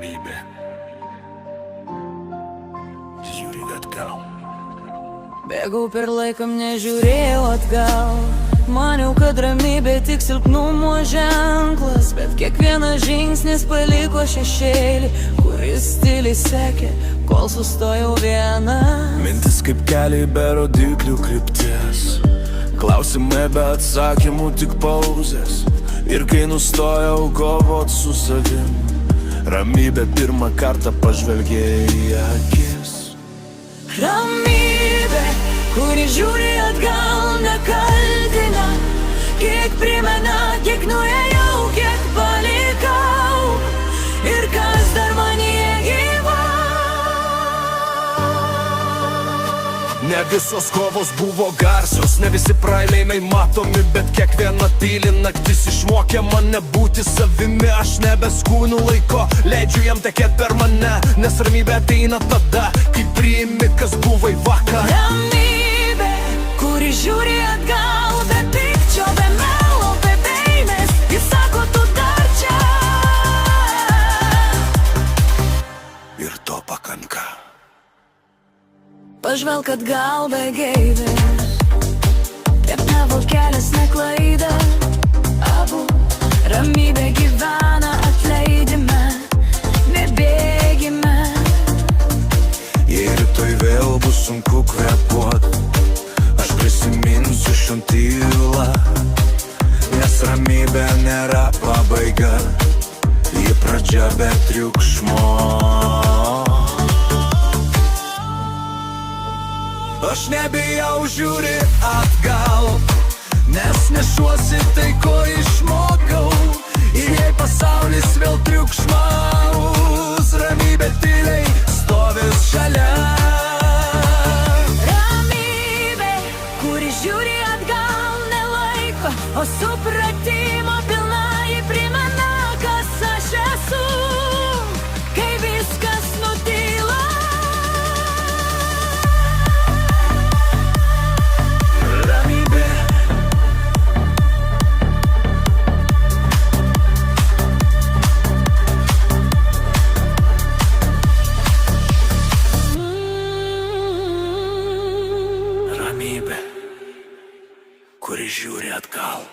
Ramybė. Žiūri atgal. Bėgau per laiką, nežiūrėjau atgal. Maniau, kad ramybė tik silpnumo ženklas, bet kiekvienas žingsnis paliko šešėlį, kuris tyliai sekė, kol sustojau viena. Mintis kaip keliai be rodiklių krypties, klausimai be atsakymų, tik pauzės. Ir kai nustojau kovot su savim, ramybė pirmą kartą pažvelgė į akis. Ramybė, kuri žiūri atgal, nekaltina, kiek primena, kiek nuėjau, kiek palikau ir kas dar manyje gyva. Ne visos kovos buvo garsios, ne visi pralaimėjimai matomi, bet kiekviena tyli naktis išmokė mane būti savimi. Aš nebeskūnu laiko, leidžiu jam tekėt per mane, nes ramybė ateina tada, kai priimi, kas buvai vakar. Ramybė, kuri žiūri atgal, be pykčio, be melo, be baimės, jis sako, tu dar čia. Ir to pakanka. Pažvelk atgal be geivės, taip tavo kelias neklaida. Abu ramybė gyvena atleidime, nebėgime. Jei rytoj vėl bus sunku kvėpuot, aš prisiminsiu šią tylą, nes ramybė nėra pabaiga, ji pradžia be triukšmo. Aš nebijau žiūri atgal, nes nešuosi tai, ko išmokau. Ir jei pasaulis vėl triukšmaus, ramybė tyliai stovis šalia. Ramybė, kuri žiūri atgal, nelaiko, o supratimo pilna, ji primena, kas aš esu, kai viskas nutyla. Ramybė, ramybė, kuri žiūri atgal.